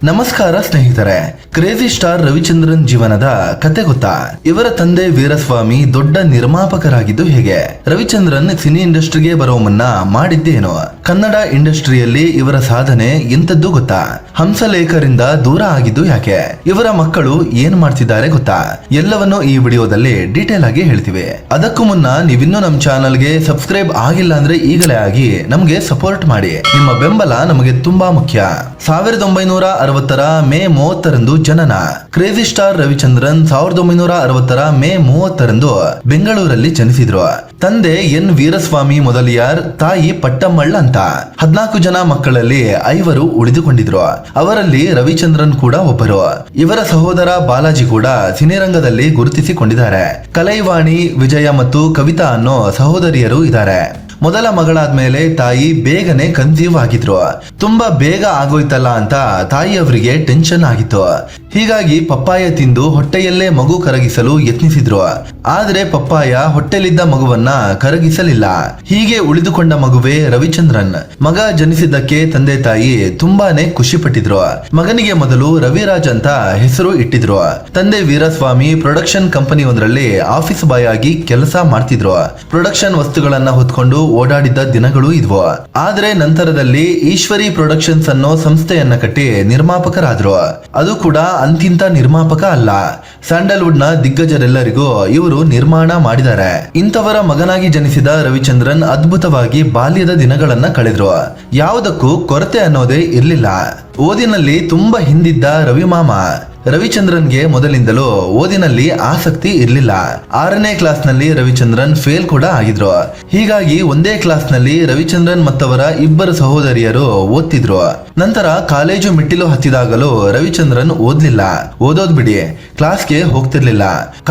ನಮಸ್ಕಾರ ಸ್ನೇಹಿತರೆ, crazy star Ravichandran ಜೀವನದ ಕತೆ ಗೊತ್ತಾ? ಇವರ ತಂದೆ ವೀರಸ್ವಾಮಿ ದೊಡ್ಡ ನಿರ್ಮಾಪಕರಾಗಿದ್ದು ಹೇಗೆ? ರವಿಚಂದ್ರನ್ ಸಿನಿ ಇಂಡಸ್ಟ್ರಿಗೆ ಬರೋ ಮುನ್ನ ಮಾಡಿದ್ದೇನು? ಕನ್ನಡ ಇಂಡಸ್ಟ್ರಿಯಲ್ಲಿ ಇವರ ಸಾಧನೆ ಎಂತದ್ದು ಗೊತ್ತಾ? ಹಂಸಲೇಖರಿಂದ ದೂರ ಆಗಿದ್ದು ಯಾಕೆ? ಇವರ ಮಕ್ಕಳು ಏನ್ ಮಾಡ್ತಿದ್ದಾರೆ ಗೊತ್ತಾ? ಎಲ್ಲವನ್ನು ಈ ವಿಡಿಯೋದಲ್ಲಿ ಡೀಟೇಲ್ ಆಗಿ ಹೇಳ್ತೀವಿ. ಅದಕ್ಕೂ ಮುನ್ನ ನೀವಿನ್ನೂ ನಮ್ಮ ಚಾನಲ್ಗೆ ಸಬ್ಸ್ಕ್ರೈಬ್ ಆಗಿಲ್ಲ ಅಂದ್ರೆ ಈಗಲೇ ಆಗಿ ನಮ್ಗೆ ಸಪೋರ್ಟ್ ಮಾಡಿ. ನಿಮ್ಮ ಬೆಂಬಲ ನಮಗೆ ತುಂಬಾ ಮುಖ್ಯ. 1960ರ ಮೇ 30ರಂದು ಜನನ. ಕ್ರೇಜಿ ಸ್ಟಾರ್ ರವಿಚಂದ್ರನ್ 1960ರ ಮೇ 30ರಂದು ಬೆಂಗಳೂರಲ್ಲಿ ಜನಿಸಿದ್ರು. ತಂದೆ ಎನ್ ವೀರಸ್ವಾಮಿ ಮೊದಲಿಯಾರ್, ತಾಯಿ ಪಟ್ಟಮ್ಮಳ್ಳ ಅಂತ. 14 ಜನ ಮಕ್ಕಳಲ್ಲಿ 5 ಉಳಿದುಕೊಂಡಿದ್ರು. ಅವರಲ್ಲಿ ರವಿಚಂದ್ರನ್ ಕೂಡ ಒಬ್ಬರು. ಇವರ ಸಹೋದರ ಬಾಲಾಜಿ ಕೂಡ ಸಿನಿರಂಗದಲ್ಲಿ ಗುರುತಿಸಿಕೊಂಡಿದ್ದಾರೆ. ಕಲೈವಾಣಿ, ವಿಜಯ ಮತ್ತು ಕವಿತಾ ಅನ್ನೋ ಸಹೋದರಿಯರು ಇದ್ದಾರೆ. ಮೊದಲ ಮಗಳಾದ್ಮೇಲೆ ತಾಯಿ ಬೇಗನೆ ಕನ್ಸೀವ್ ಆಗಿದ್ರು. ತುಂಬಾ ಬೇಗ ಆಗೋಯ್ತಲ್ಲ ಅಂತ ತಾಯಿಯವರಿಗೆ ಟೆನ್ಷನ್ ಆಗಿತ್ತು. ಹೀಗಾಗಿ ಪಪ್ಪಾಯ ತಿಂದು ಹೊಟ್ಟೆಯಲ್ಲೇ ಮಗು ಕರಗಿಸಲು ಯತ್ನಿಸಿದ್ರು. ಆದ್ರೆ ಪಪ್ಪಾಯ ಹೊಟ್ಟೆಲಿದ್ದ ಮಗುವನ್ನ ಕರಗಿಸಲಿಲ್ಲ. ಹೀಗೆ ಉಳಿದುಕೊಂಡ ಮಗುವೇ ರವಿಚಂದ್ರನ್. ಮಗ ಜನಿಸಿದ್ದಕ್ಕೆ ತಂದೆ ತಾಯಿ ತುಂಬಾನೇ ಖುಷಿ ಪಟ್ಟಿದ್ರು. ಮಗನಿಗೆ ಮೊದಲು ರವಿರಾಜ್ ಅಂತ ಹೆಸರು ಇಟ್ಟಿದ್ರು. ತಂದೆ ವೀರಸ್ವಾಮಿ ಪ್ರೊಡಕ್ಷನ್ ಕಂಪನಿ ಒಂದರಲ್ಲಿ ಆಫೀಸ್ ಬಾಯ್ ಆಗಿ ಕೆಲಸ ಮಾಡ್ತಿದ್ರು. ಪ್ರೊಡಕ್ಷನ್ ವಸ್ತುಗಳನ್ನ ಹೊತ್ಕೊಂಡು ಓಡಾಡಿದ್ದ ದಿನಗಳು ಇದ್ವು. ಆದ್ರೆ ನಂತರದಲ್ಲಿ ಈಶ್ವರಿ ಪ್ರೊಡಕ್ಷನ್ಸ್ ಅನ್ನೋ ಸಂಸ್ಥೆಯನ್ನ ಕಟ್ಟಿ ನಿರ್ಮಾಪಕರಾದ್ರು. ಅದು ಕೂಡ ಅಂತಿಂತ ನಿರ್ಮಾಪಕ ಅಲ್ಲ, ಸ್ಯಾಂಡಲ್ವುಡ್ ನ ದಿಗ್ಗಜರೆಲ್ಲರಿಗೂ ಇವರು ನಿರ್ಮಾಣ ಮಾಡಿದ್ದಾರೆ. ಇಂಥವರ ಮಗನಾಗಿ ಜನಿಸಿದ ರವಿಚಂದ್ರನ್ ಅದ್ಭುತವಾಗಿ ಬಾಲ್ಯದ ದಿನಗಳನ್ನ ಕಳೆದ್ರು. ಯಾವುದಕ್ಕೂ ಕೊರತೆ ಅನ್ನೋದೇ ಇರ್ಲಿಲ್ಲ. ಓದಿನಲ್ಲಿ ತುಂಬಾ ಹಿಂದಿದ್ದ ರವಿಮಾಮ. ರವಿಚಂದ್ರನ್ಗೆ ಮೊದಲಿಂದಲೂ ಓದಿನಲ್ಲಿ ಆಸಕ್ತಿ ಇರಲಿಲ್ಲ. 6ನೇ ಕ್ಲಾಸ್ನಲ್ಲಿ ರವಿಚಂದ್ರನ್ ಫೇಲ್ ಕೂಡ ಆಗಿದ್ರು. ಹೀಗಾಗಿ ಒಂದೇ ಕ್ಲಾಸ್ನಲ್ಲಿ ರವಿಚಂದ್ರನ್ ಮತ್ತವರ 2 ಸಹೋದರಿಯರು ಓದ್ತಿದ್ರು. ನಂತರ ಕಾಲೇಜು ಮೆಟ್ಟಿಲು ಹತ್ತಿದಾಗಲೂ ರವಿಚಂದ್ರನ್ ಓದ್ಲಿಲ್ಲ. ಓದೋದ್ ಬಿಡಿ, ಕ್ಲಾಸ್ಗೆ ಹೋಗ್ತಿರ್ಲಿಲ್ಲ.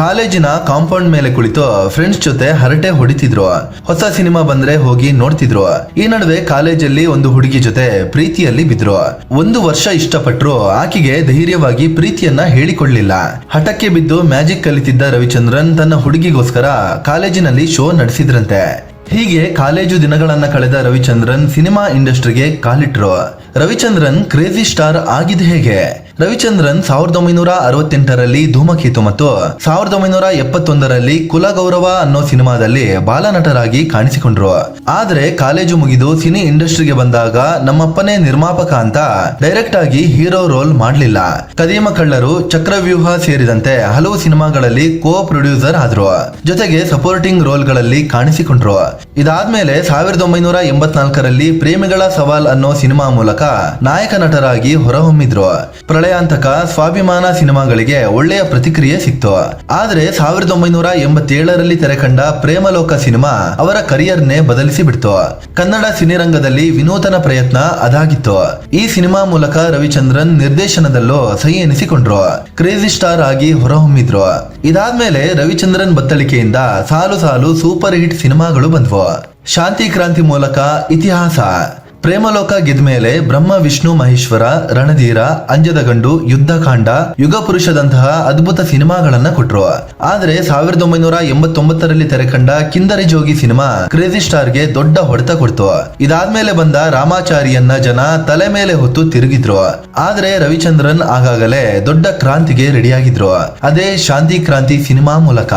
ಕಾಲೇಜಿನ ಕಾಂಪೌಂಡ್ ಮೇಲೆ ಕುಳಿತು ಫ್ರೆಂಡ್ಸ್ ಜೊತೆ ಹರಟೆ ಹೊಡಿತಿದ್ರು. ಹೊಸ ಸಿನಿಮಾ ಬಂದ್ರೆ ಹೋಗಿ ನೋಡ್ತಿದ್ರು. ಈ ನಡುವೆ ಕಾಲೇಜಲ್ಲಿ ಒಂದು ಹುಡುಗಿ ಜೊತೆ ಪ್ರೀತಿಯಲ್ಲಿ ಬಿದ್ರು. 1 ವರ್ಷ ಇಷ್ಟಪಟ್ರು ಆಕೆಗೆ ಧೈರ್ಯವಾಗಿ ಪ್ರೀತಿಯನ್ನ ಹೇಳಿಕೊಳ್ಳಿಲ್ಲ. ಹಠಕ್ಕೆ ಬಿದ್ದು ಮ್ಯಾಜಿಕ್ ಕಲಿತಿದ್ದ ರವಿಚಂದ್ರನ್ ತನ್ನ ಹುಡುಗಿಗೋಸ್ಕರ ಕಾಲೇಜಿನಲ್ಲಿ ಶೋ ನಡೆಸಿದ್ರಂತೆ. ಹೀಗೆ ಕಾಲೇಜು ದಿನಗಳನ್ನ ಕಳೆದ ರವಿಚಂದ್ರನ್ ಸಿನಿಮಾ ಇಂಡಸ್ಟ್ರಿಗೆ ಕಾಲಿಟ್ರು. ರವಿಚಂದ್ರನ್ ಕ್ರೇಜಿ ಸ್ಟಾರ್ ಆಗಿದ್ದು ಹೇಗೆ? ರವಿಚಂದ್ರನ್ 1968ರಲ್ಲಿ ಧೂಮಕೇತು ಮತ್ತು 1971ರಲ್ಲಿ ಕುಲಗೌರವ ಅನ್ನೋ ಸಿನಿಮಾದಲ್ಲಿ ಬಾಲನಟರಾಗಿ ಕಾಣಿಸಿಕೊಂಡ್ರು. ಆದ್ರೆ ಕಾಲೇಜು ಮುಗಿದು ಸಿನಿ ಇಂಡಸ್ಟ್ರಿಗೆ ಬಂದಾಗ ನಮ್ಮಪ್ಪನೇ ನಿರ್ಮಾಪಕ ಅಂತ ಡೈರೆಕ್ಟ್ ಆಗಿ ಹೀರೋ ರೋಲ್ ಮಾಡ್ಲಿಲ್ಲ. ಕದೀಮ ಕಳ್ಳರು, ಚಕ್ರವ್ಯೂಹ ಸೇರಿದಂತೆ ಹಲವು ಸಿನಿಮಾಗಳಲ್ಲಿ ಕೋ ಪ್ರೊಡ್ಯೂಸರ್ ಆದ್ರು. ಜೊತೆಗೆ ಸಪೋರ್ಟಿಂಗ್ ರೋಲ್ ಗಳಲ್ಲಿ ಕಾಣಿಸಿಕೊಂಡ್ರು. ಇದಾದ್ಮೇಲೆ 1984ರಲ್ಲಿ ಪ್ರೇಮಿಗಳ ಸವಾಲ್ ಅನ್ನೋ ಸಿನಿಮಾ ಮೂಲಕ ನಾಯಕ ನಟರಾಗಿ ಹೊರಹೊಮ್ಮಿದ್ರು. ಪ್ರಳಯಾಂತಕ, ಸ್ವಾಭಿಮಾನ ಸಿನಿಮಾಗಳಿಗೆ ಒಳ್ಳೆಯ ಪ್ರತಿಕ್ರಿಯೆ ಸಿಕ್ತು. ಆದ್ರೆ 1987ರಲ್ಲಿ ತೆರೆಕಂಡ ಪ್ರೇಮಲೋಕ ಸಿನಿಮಾ ಅವರ ಕರಿಯರ್ನೇ ಬದಲಿಸಿ ಬಿಡ್ತು. ಕನ್ನಡ ಸಿನಿರಂಗದಲ್ಲಿ ವಿನೂತನ ಪ್ರಯತ್ನ ಅದಾಗಿತ್ತು. ಈ ಸಿನಿಮಾ ಮೂಲಕ ರವಿಚಂದ್ರನ್ ನಿರ್ದೇಶನದಲ್ಲೂ ಸಹಿ ಎನಿಸಿಕೊಂಡ್ರು. ಕ್ರೇಜಿ ಸ್ಟಾರ್ ಆಗಿ ಹೊರಹೊಮ್ಮಿದ್ರು. ಇದಾದ್ಮೇಲೆ ರವಿಚಂದ್ರನ್ ಬತ್ತಳಿಕೆಯಿಂದ ಸಾಲು ಸಾಲು ಸೂಪರ್ ಹಿಟ್ ಸಿನಿಮಾಗಳು ಬಂದ್ವು. ಶಾಂತಿ ಕ್ರಾಂತಿ ಮೂಲಕ ಇತಿಹಾಸ, ಪ್ರೇಮಲೋಕ ಗೆದ್ಮೇಲೆ ಬ್ರಹ್ಮ ವಿಷ್ಣು ಮಹೇಶ್ವರ, ರಣಧೀರ, ಅಂಜದ ಗಂಡು, ಯುದ್ಧಕಾಂಡ, ಯುಗ ಪುರುಷದಂತಹ ಅದ್ಭುತ ಸಿನಿಮಾಗಳನ್ನ ಕೊಟ್ರು. ಆದ್ರೆ 1989ರಲ್ಲಿ ತೆರೆಕಂಡ ಕಿಂದರಿ ಜೋಗಿ ಸಿನಿಮಾ ಕ್ರೇಜಿ ಸ್ಟಾರ್ಗೆ ದೊಡ್ಡ ಹೊಡೆತ ಕೊಡ್ತು. ಇದಾದ್ಮೇಲೆ ಬಂದ ರಾಮಾಚಾರಿಯನ್ನ ಜನ ತಲೆ ಮೇಲೆ ಹೊತ್ತು ತಿರುಗಿದ್ರು. ಆದ್ರೆ ರವಿಚಂದ್ರನ್ ಆಗಾಗಲೇ ದೊಡ್ಡ ಕ್ರಾಂತಿಗೆ ರೆಡಿಯಾಗಿದ್ರು. ಅದೇ ಶಾಂತಿ ಕ್ರಾಂತಿ ಸಿನಿಮಾ ಮೂಲಕ.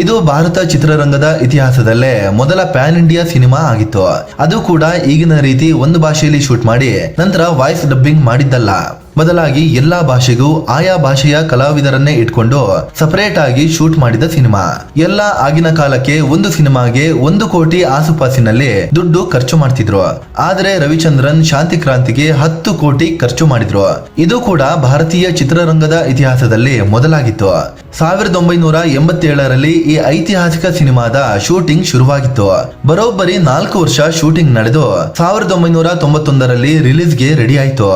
ಇದು ಭಾರತ ಚಿತ್ರರಂಗದ ಇತಿಹಾಸದಲ್ಲೇ ಮೊದಲ ಪ್ಯಾನ್ ಇಂಡಿಯಾ ಸಿನಿಮಾ ಆಗಿತ್ತು. ಅದು ಕೂಡ ಈಗಿನ ರೀತಿ ಒಂದು ಭಾಷೆಯಲ್ಲಿ ಶೂಟ್ ಮಾಡಿ ನಂತರ ವಾಯ್ಸ್ ಡಬ್ಬಿಂಗ್ ಮಾಡಿದ್ದಲ್ಲ. ಬದಲಾಗಿ ಎಲ್ಲಾ ಭಾಷೆಗೂ ಆಯಾ ಭಾಷೆಯ ಕಲಾವಿದರನ್ನೇ ಇಟ್ಕೊಂಡು ಸಪರೇಟ್ ಆಗಿ ಶೂಟ್ ಮಾಡಿದ ಸಿನಿಮಾ. ಎಲ್ಲ ಆಗಿನ ಕಾಲಕ್ಕೆ ಒಂದು ಸಿನಿಮಾಗೆ 1 ಕೋಟಿ ಆಸುಪಾಸಿನಲ್ಲಿ ದುಡ್ಡು ಖರ್ಚು ಮಾಡ್ತಿದ್ರು. ಆದ್ರೆ ರವಿಚಂದ್ರನ್ ಶಾಂತಿ ಕ್ರಾಂತಿಗೆ 10 ಕೋಟಿ ಖರ್ಚು ಮಾಡಿದ್ರು. ಇದು ಕೂಡ ಭಾರತೀಯ ಚಿತ್ರರಂಗದ ಇತಿಹಾಸದಲ್ಲಿ ಮೊದಲಾಗಿತ್ತು. 1987ರಲ್ಲಿ ಈ ಐತಿಹಾಸಿಕ ಸಿನಿಮಾದ ಶೂಟಿಂಗ್ ಶುರುವಾಗಿತ್ತು. ಬರೋಬ್ಬರಿ 4 ವರ್ಷ ಶೂಟಿಂಗ್ ನಡೆದು 1991ರಲ್ಲಿ ರಿಲೀಸ್ಗೆ ರೆಡಿ ಆಯ್ತು.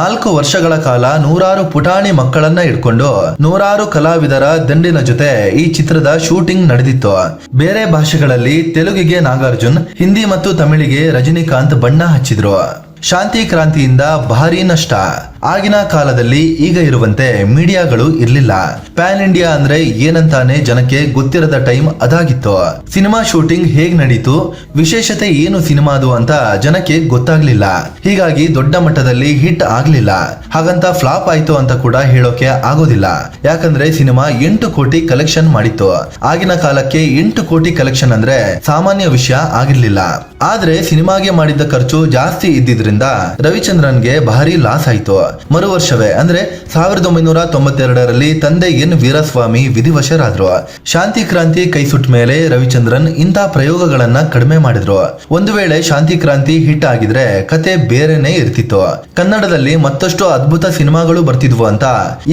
4 ವರ್ಷಗಳ ಕಾಲ ನೂರಾರು ಪುಟಾಣಿ ಮಕ್ಕಳನ್ನ ಇಟ್ಕೊಂಡು ನೂರಾರು ಕಲಾವಿದರ ದಂಡಿನ ಜೊತೆ ಈ ಚಿತ್ರದ ಶೂಟಿಂಗ್ ನಡೆದಿತ್ತು. ಬೇರೆ ಭಾಷೆಗಳಲ್ಲಿ ತೆಲುಗಿಗೆ ನಾಗಾರ್ಜುನ್, ಹಿಂದಿ ಮತ್ತು ತಮಿಳಿಗೆ ರಜನಿಕಾಂತ್ ಬಣ್ಣ ಹಚ್ಚಿದ್ರು. ಶಾಂತಿ ಕ್ರಾಂತಿಯಿಂದ ಭಾರಿ ನಷ್ಟ. ಆಗಿನ ಕಾಲದಲ್ಲಿ ಈಗ ಇರುವಂತೆ ಮೀಡಿಯಾಗಳು ಇರ್ಲಿಲ್ಲ. ಪ್ಯಾನ್ ಇಂಡಿಯಾ ಅಂದ್ರೆ ಏನಂತಾನೆ ಜನಕ್ಕೆ ಗೊತ್ತಿರದ ಟೈಮ್ ಅದಾಗಿತ್ತು. ಸಿನಿಮಾ ಶೂಟಿಂಗ್ ಹೇಗ್ ನಡೀತು, ವಿಶೇಷತೆ ಏನು ಸಿನಿಮಾದು ಅಂತ ಜನಕ್ಕೆ ಗೊತ್ತಾಗ್ಲಿಲ್ಲ. ಹೀಗಾಗಿ ದೊಡ್ಡ ಮಟ್ಟದಲ್ಲಿ ಹಿಟ್ ಆಗ್ಲಿಲ್ಲ. ಹಾಗಂತ ಫ್ಲಾಪ್ ಆಯ್ತು ಅಂತ ಕೂಡ ಹೇಳೋಕೆ ಆಗೋದಿಲ್ಲ. ಯಾಕಂದ್ರೆ ಸಿನಿಮಾ 8 ಕೋಟಿ ಕಲೆಕ್ಷನ್ ಮಾಡಿತ್ತು. ಆಗಿನ ಕಾಲಕ್ಕೆ 8 ಕೋಟಿ ಕಲೆಕ್ಷನ್ ಅಂದ್ರೆ ಸಾಮಾನ್ಯ ವಿಷಯ ಆಗಿರ್ಲಿಲ್ಲ. ಆದ್ರೆ ಸಿನಿಮಾಗೆ ಮಾಡಿದ್ದ ಖರ್ಚು ಜಾಸ್ತಿ ಇದ್ದಿದ್ರಿಂದ ರವಿಚಂದ್ರನ್ಗೆ ಭಾರಿ ಲಾಸ್ ಆಯ್ತು. ಮರು ವರ್ಷವೇ ಅಂದ್ರೆ 1992ರಲ್ಲಿ ತಂದೆ ಎನ್ ವೀರಸ್ವಾಮಿ ವಿಧಿವಶರಾದ್ರು. ಶಾಂತಿ ಕ್ರಾಂತಿ ಕೈ ಸುಟ್ಟ ಮೇಲೆ ರವಿಚಂದ್ರನ್ ಇಂಥ ಪ್ರಯೋಗಗಳನ್ನ ಕಡಿಮೆ ಮಾಡಿದ್ರು. ಒಂದು ವೇಳೆ ಶಾಂತಿ ಕ್ರಾಂತಿ ಹಿಟ್ ಆಗಿದ್ರೆ ಕತೆ ಬೇರೆನೆ ಇರ್ತಿತ್ತು. ಕನ್ನಡದಲ್ಲಿ ಮತ್ತಷ್ಟು ಅದ್ಭುತ ಸಿನಿಮಾಗಳು ಬರ್ತಿದ್ವು ಅಂತ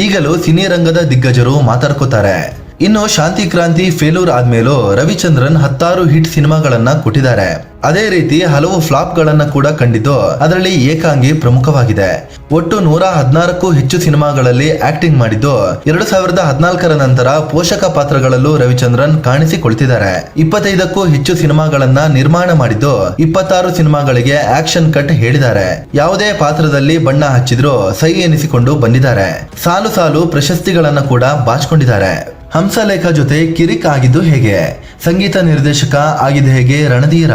ಈಗಲೂ ಸಿನಿ ರಂಗದ ದಿಗ್ಗಜರು ಮಾತಾಡ್ಕೋತಾರೆ. ಇನ್ನು ಶಾಂತಿ ಕ್ರಾಂತಿ ಫೇಲ್ಯೂರ್ ಆದ್ಮೇಲೂ ರವಿಚಂದ್ರನ್ 10 ಹಿಟ್ ಸಿನಿಮಾಗಳನ್ನ ಕೊಟ್ಟಿದ್ದಾರೆ. ಅದೇ ರೀತಿ ಹಲವು ಫ್ಲಾಪ್ ಗಳನ್ನ ಕೂಡ ಕಂಡಿದ್ದು ಅದರಲ್ಲಿ ಏಕಾಂಗಿ ಪ್ರಮುಖವಾಗಿದೆ. ಒಟ್ಟು 116ಕ್ಕೂ ಹೆಚ್ಚು ಸಿನಿಮಾಗಳಲ್ಲಿ ಆಕ್ಟಿಂಗ್ ಮಾಡಿದ್ದು 2014ರ ನಂತರ ಪೋಷಕ ಪಾತ್ರಗಳಲ್ಲೂ ರವಿಚಂದ್ರನ್ ಕಾಣಿಸಿಕೊಳ್ತಿದ್ದಾರೆ. 25ಕ್ಕೂ ಹೆಚ್ಚು ಸಿನಿಮಾಗಳನ್ನ ನಿರ್ಮಾಣ ಮಾಡಿದ್ದು 26 ಸಿನಿಮಾಗಳಿಗೆ ಆಕ್ಷನ್ ಕಟ್ ಹೇಳಿದ್ದಾರೆ. ಯಾವುದೇ ಪಾತ್ರದಲ್ಲಿ ಬಣ್ಣ ಹಚ್ಚಿದ್ರೂ ಸೈ ಎನಿಸಿಕೊಂಡು ಬಂದಿದ್ದಾರೆ. ಸಾಲು ಸಾಲು ಪ್ರಶಸ್ತಿಗಳನ್ನ ಕೂಡ ಬಾಚಿಕೊಂಡಿದ್ದಾರೆ. ಹಂಸಲೇಖ ಜೊತೆ ಕಿರಿಕ್ ಆಗಿದ್ದು ಹೇಗೆ, ಸಂಗೀತ ನಿರ್ದೇಶಕ ಆಗಿದ್ದು ಹೇಗೆ ರಣಧೀರ.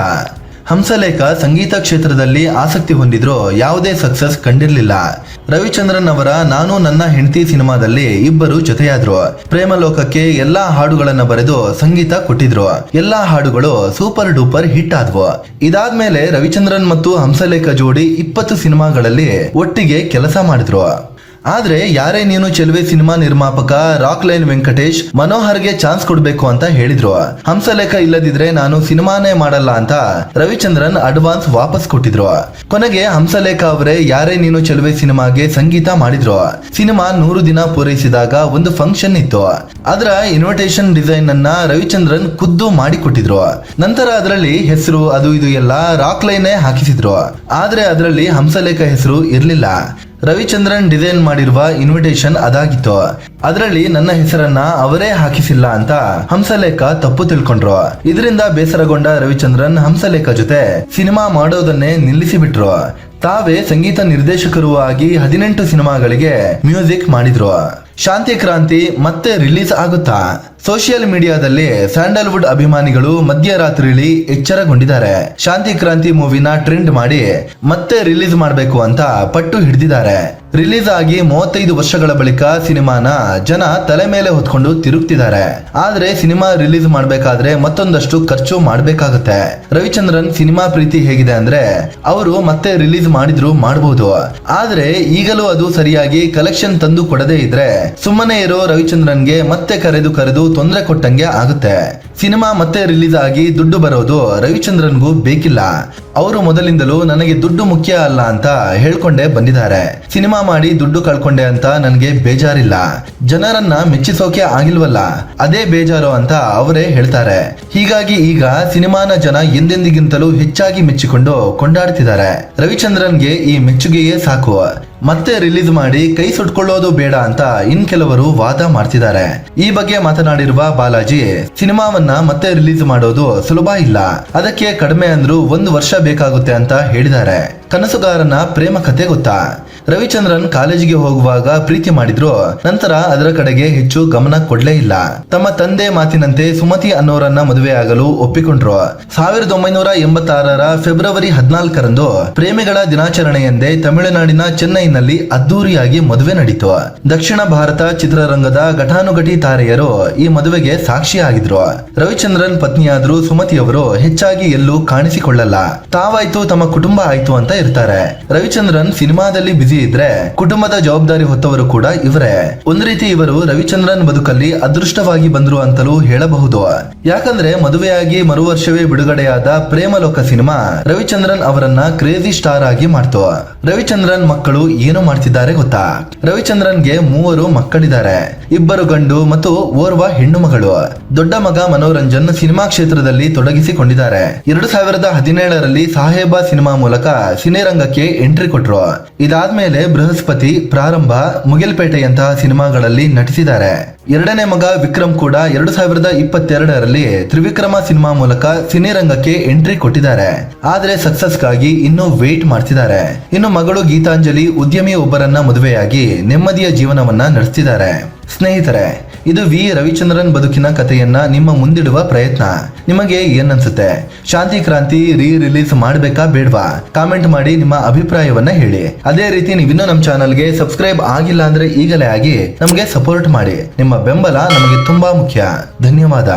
ಹಂಸಲೇಖ ಸಂಗೀತ ಕ್ಷೇತ್ರದಲ್ಲಿ ಆಸಕ್ತಿ ಹೊಂದಿದ್ರು ಯಾವುದೇ ಸಕ್ಸಸ್ ಕಂಡಿರ್ಲಿಲ್ಲ. ರವಿಚಂದ್ರನ್ ಅವರ ನಾನು ನನ್ನ ಹೆಂಡತಿ ಸಿನಿಮಾದಲ್ಲಿ ಇಬ್ಬರು ಜೊತೆಯಾದ್ರು. ಪ್ರೇಮ ಲೋಕಕ್ಕೆ ಎಲ್ಲಾ ಹಾಡುಗಳನ್ನ ಬರೆದು ಸಂಗೀತ ಕೊಟ್ಟಿದ್ರು. ಎಲ್ಲಾ ಹಾಡುಗಳು ಸೂಪರ್ ಡೂಪರ್ ಹಿಟ್ ಆದ್ವು. ಇದಾದ್ಮೇಲೆ ರವಿಚಂದ್ರನ್ ಮತ್ತು ಹಂಸಲೇಖ ಜೋಡಿ 20 ಸಿನಿಮಾಗಳಲ್ಲಿ ಒಟ್ಟಿಗೆ ಕೆಲಸ ಮಾಡಿದ್ರು. ಆದ್ರೆ ಯಾರೇ ನೀನು ಚೆಲುವೆ ಸಿನಿಮಾ ನಿರ್ಮಾಪಕ ರಾಕ್ ಲೈನ್ ವೆಂಕಟೇಶ್ ಮನೋಹರ್ಗೆ ಚಾನ್ಸ್ ಕೊಡ್ಬೇಕು ಅಂತ ಹೇಳಿದ್ರು. ಹಂಸಲೇಖ ಇಲ್ಲದಿದ್ರೆ ನಾನು ಸಿನಿಮಾನೇ ಮಾಡಲ್ಲ ಅಂತ ರವಿಚಂದ್ರನ್ ಅಡ್ವಾನ್ಸ್ ವಾಪಸ್ ಕೊಟ್ಟಿದ್ರು. ಕೊನೆಗೆ ಹಂಸಲೇಖ ಅವರೇ ಯಾರೇ ನೀನು ಚೆಲುವೆ ಸಿನಿಮಾಗೆ ಸಂಗೀತ ಮಾಡಿದ್ರು. ಸಿನಿಮಾ 100 ದಿನ ಪೂರೈಸಿದಾಗ ಒಂದು ಫಂಕ್ಷನ್ ಇತ್ತು. ಅದರ ಇನ್ವಿಟೇಷನ್ ಡಿಸೈನ್ ಅನ್ನ ರವಿಚಂದ್ರನ್ ಖುದ್ದು ಮಾಡಿಕೊಟ್ಟಿದ್ರು. ನಂತರ ಅದರಲ್ಲಿ ಹೆಸರು ಅದು ಇದು ಎಲ್ಲ ರಾಕ್ ಲೈನೇ ಹಾಕಿಸಿದ್ರು. ಆದ್ರೆ ಅದರಲ್ಲಿ ಹಂಸಲೇಖ ಹೆಸರು ಇರ್ಲಿಲ್ಲ. ರವಿಚಂದ್ರನ್ ಡಿಸೈನ್ ಮಾಡಿರುವ ಇನ್ವಿಟೇಷನ್ ಅದಾಗಿತ್ತು. ಅದರಲ್ಲಿ ನನ್ನ ಹೆಸರನ್ನ ಅವರೇ ಹಾಕಿಸಿಲ್ಲ ಅಂತ ಹಂಸಲೇಖ ತಪ್ಪು ತಿಳ್ಕೊಂಡ್ರು. ಇದರಿಂದ ಬೇಸರಗೊಂಡ ರವಿಚಂದ್ರನ್ ಹಂಸಲೇಖ ಜೊತೆ ಸಿನಿಮಾ ಮಾಡೋದನ್ನೇ ನಿಲ್ಲಿಸಿಬಿಟ್ರು. ತಾವೇ ಸಂಗೀತ ನಿರ್ದೇಶಕರು ಆಗಿ 18 ಸಿನಿಮಾಗಳಿಗೆ ಮ್ಯೂಸಿಕ್ ಮಾಡಿದ್ರು. ಶಾಂತಿ ಕ್ರಾಂತಿ ಮತ್ತೆ ರಿಲೀಸ್ ಆಗುತ್ತಾ? ಸೋಷಿಯಲ್ ಮೀಡಿಯಾದಲ್ಲಿ ಸ್ಯಾಂಡಲ್ವುಡ್ ಅಭಿಮಾನಿಗಳು ಮಧ್ಯರಾತ್ರಿಯಲ್ಲಿ ಎಚ್ಚರಗೊಂಡಿದ್ದಾರೆ. ಶಾಂತಿ ಕ್ರಾಂತಿ ಮೂವಿನ ಟ್ರೆಂಡ್ ಮಾಡಿ ಮತ್ತೆ ರಿಲೀಸ್ ಮಾಡಬೇಕು ಅಂತ ಪಟ್ಟು ಹಿಡಿದಿದ್ದಾರೆ. ರಿಲೀಸ್ ಆಗಿ 35 ವರ್ಷಗಳ ಬಳಿಕ ಸಿನಿಮಾನ ಜನ ತಲೆ ಮೇಲೆ ಹೊತ್ಕೊಂಡು ತಿರುಗ್ತಿದ್ದಾರೆ. ಆದ್ರೆ ಸಿನಿಮಾ ರಿಲೀಸ್ ಮಾಡ್ಬೇಕಾದ್ರೆ ಮತ್ತೊಂದಷ್ಟು ಖರ್ಚು ಮಾಡ್ಬೇಕಾಗತ್ತೆ. ರವಿಚಂದ್ರನ್ ಸಿನಿಮಾ ಪ್ರೀತಿ ಹೇಗಿದೆ ಅಂದ್ರೆ ಅವರು ಮತ್ತೆ ರಿಲೀಸ್ ಮಾಡಿದ್ರು ಮಾಡಬಹುದು. ಆದ್ರೆ ಈಗಲೂ ಅದು ಸರಿಯಾಗಿ ಕಲೆಕ್ಷನ್ ತಂದು ಕೊಡದೇ ಇದ್ರೆ ಸುಮ್ಮನೆ ಇರೋ ರವಿಚಂದ್ರನ್ಗೆ ಮತ್ತೆ ಕರೆದು ತೊಂದರೆ ಕೊಟ್ಟಂಗೆ ಆಗುತ್ತೆ. ಸಿನಿಮಾ ಮತ್ತೆ ರಿಲೀಸ್ ಆಗಿ ದುಡ್ಡು ಬರೋದು ರವಿಚಂದ್ರನ್ಗೂ ಬೇಕಿಲ್ಲ. ಅವರು ಮೊದಲಿಂದಲೂ ನನಗೆ ದುಡ್ಡು ಮುಖ್ಯ ಅಲ್ಲ ಅಂತ ಹೇಳ್ಕೊಂಡೇ ಬಂದಿದ್ದಾರೆ. ಸಿನಿಮಾ ಮಾಡಿ ದುಡ್ಡು ಕಳ್ಕೊಂಡೆ ಅಂತ ನನಗೆ ಬೇಜಾರಿಲ್ಲ. ಜನರನ್ನ ಮೆಚ್ಚಿಸೋಕೆ ಆಗಿಲ್ವಲ್ಲ ಅದೇ ಬೇಜಾರು ಅಂತ ಅವರೇ ಹೇಳ್ತಾರೆ. ಹೀಗಾಗಿ ಈಗ ಸಿನಿಮಾನ ಜನ ಎಂದೆಂದಿಗಿಂತಲೂ ಹೆಚ್ಚಾಗಿ ಮೆಚ್ಚಿಕೊಂಡು ಕೊಂಡಾಡ್ತಿದ್ದಾರೆ. ರವಿಚಂದ್ರನ್ಗೆ ಈ ಮೆಚ್ಚುಗೆಯೇ ಸಾಕು. ಮತ್ತೆ ರಿಲೀಸ್ ಮಾಡಿ ಕೈ ಸುಟ್ಕೊಳ್ಳೋದು ಬೇಡ ಅಂತ ಇನ್ ಕೆಲವರು ವಾದ ಮಾಡ್ತಿದ್ದಾರೆ. ಈ ಬಗ್ಗೆ ಮಾತನಾಡಿರುವ ಬಾಲಾಜಿ, ಸಿನಿಮಾವನ್ನ ಮತ್ತೆ ರಿಲೀಸ್ ಮಾಡೋದು ಸುಲಭ ಇಲ್ಲ, ಅದಕ್ಕೆ ಕಡಿಮೆ ಅಂದ್ರೂ 1 ವರ್ಷ ಬೇಕಾಗುತ್ತೆ ಅಂತ ಹೇಳಿದ್ದಾರೆ. ಕನಸುಗಾರನ ಪ್ರೇಮ ಕಥೆ ಗೊತ್ತಾ? ರವಿಚಂದ್ರನ್ ಕಾಲೇಜಿಗೆ ಹೋಗುವಾಗ ಪ್ರೀತಿ ಮಾಡಿದ್ರು. ನಂತರ ಅದರ ಕಡೆಗೆ ಹೆಚ್ಚು ಗಮನ ಕೊಡ್ಲೇ ಇಲ್ಲ. ತಮ್ಮ ತಂದೆ ಮಾತಿನಂತೆ ಸುಮತಿ ಅನ್ನೋರನ್ನ ಮದುವೆಯಾಗಲು ಒಪ್ಪಿಕೊಂಡ್ರು. 1986ರ ಫೆಬ್ರವರಿ 14ರಂದು ಪ್ರೇಮಿಗಳ ದಿನಾಚರಣೆಯಂದೇ ತಮಿಳುನಾಡಿನ ಚೆನ್ನೈನಲ್ಲಿ ಅದ್ದೂರಿಯಾಗಿ ಮದುವೆ ನಡೀತು. ದಕ್ಷಿಣ ಭಾರತ ಚಿತ್ರರಂಗದ ಘಟಾನುಘಟಿ ತಾರೆಯರು ಈ ಮದುವೆಗೆ ಸಾಕ್ಷಿಯಾಗಿದ್ರು. ರವಿಚಂದ್ರನ್ ಪತ್ನಿಯಾದ್ರೂ ಸುಮತಿಯವರು ಹೆಚ್ಚಾಗಿ ಎಲ್ಲೂ ಕಾಣಿಸಿಕೊಳ್ಳಲ್ಲ. ತಾವಾಯ್ತು ತಮ್ಮ ಕುಟುಂಬ ಆಯ್ತು ಅಂತ ಇರ್ತಾರೆ. ರವಿಚಂದ್ರನ್ ಸಿನಿಮಾದಲ್ಲಿ ಬಿಸಿ ಇದ್ರೆ ಕುಟುಂಬದ ಜವಾಬ್ದಾರಿ ಹೊತ್ತವರು ಕೂಡ ಇವರೇ. ಒಂದ್ ರೀತಿ ಇವರು ರವಿಚಂದ್ರನ್ ಬದುಕಲ್ಲಿ ಅದೃಷ್ಟವಾಗಿ ಬಂದ್ರು ಅಂತಲೂ ಹೇಳಬಹುದು. ಯಾಕಂದ್ರೆ ಮದುವೆಯಾಗಿ ಮರು ವರ್ಷವೇ ಬಿಡುಗಡೆಯಾದ ಪ್ರೇಮಲೋಕ ಸಿನಿಮಾ ರವಿಚಂದ್ರನ್ ಅವರನ್ನ ಕ್ರೇಜಿ ಸ್ಟಾರ್ ಆಗಿ ಮಾಡ್ತು. ರವಿಚಂದ್ರನ್ ಮಕ್ಕಳು ಏನು ಮಾಡ್ತಿದ್ದಾರೆ ಗೊತ್ತಾ? ರವಿಚಂದ್ರನ್ಗೆ 3 ಮಕ್ಕಳಿದ್ದಾರೆ. 2 ಗಂಡು ಮತ್ತು ಓರ್ವ ಹೆಣ್ಣು ಮಗಳು. ದೊಡ್ಡ ಮಗ ಮನೋರಂಜನ್ ಸಿನಿಮಾ ಕ್ಷೇತ್ರದಲ್ಲಿ ತೊಡಗಿಸಿಕೊಂಡಿದ್ದಾರೆ. 2017ರಲ್ಲಿ ಸಾಹೇಬ ಸಿನಿಮಾ ಮೂಲಕ ಸಿನಿರಂಗಕ್ಕೆ ಎಂಟ್ರಿ ಕೊಟ್ರು. ಇದಾದ್ಮೇಲೆ ಬೃಹಸ್ಪತಿ, ಪ್ರಾರಂಭ, ಮುಗಿಲ್ಪೇಟೆಯಂತಹ ಸಿನಿಮಾಗಳಲ್ಲಿ ನಟಿಸಿದ್ದಾರೆ. ಎರಡನೇ ಮಗ ವಿಕ್ರಮ್ ಕೂಡ 2022ರಲ್ಲಿ ತ್ರಿವಿಕ್ರಮ ಸಿನಿಮಾ ಮೂಲಕ ಸಿನಿರಂಗಕ್ಕೆ ಎಂಟ್ರಿ ಕೊಟ್ಟಿದ್ದಾರೆ. ಆದ್ರೆ ಸಕ್ಸಸ್ಗಾಗಿ ಇನ್ನೂ ವೇಟ್ ಮಾಡ್ತಿದ್ದಾರೆ. ಇನ್ನು ಮಗಳು ಗೀತಾಂಜಲಿ ಉದ್ಯಮಿ ಒಬ್ಬರನ್ನ ಮದುವೆಯಾಗಿ ನೆಮ್ಮದಿಯ ಜೀವನವನ್ನ ನಡೆಸ್ತಿದ್ದಾರೆ. ಸ್ನೇಹಿತರೆ, ಇದು ವಿ ರವಿಚಂದ್ರನ್ ಬದುಕಿನ ಕಥೆಯನ್ನ ನಿಮ್ಮ ಮುಂದಿಡುವ ಪ್ರಯತ್ನ. ನಿಮಗೆ ಏನನ್ಸುತ್ತೆ? ಶಾಂತಿ ಕ್ರಾಂತಿ ರಿಲೀಸ್ ಮಾಡಬೇಕಾ ಬೇಡವಾ? ಕಾಮೆಂಟ್ ಮಾಡಿ ನಿಮ್ಮ ಅಭಿಪ್ರಾಯವನ್ನ ಹೇಳಿ. ಅದೇ ರೀತಿ ನೀವಿನ್ನೂ ನಮ್ಮ ಚಾನಲ್ಗೆ ಸಬ್ಸ್ಕ್ರೈಬ್ ಆಗಿಲ್ಲ ಅಂದ್ರೆ ಈಗಲೇ ಆಗಿ ನಮಗೆ ಸಪೋರ್ಟ್ ಮಾಡಿ. ನಿಮ್ಮ ಬೆಂಬಲ ನಮಗೆ ತುಂಬಾ ಮುಖ್ಯ. ಧನ್ಯವಾದ.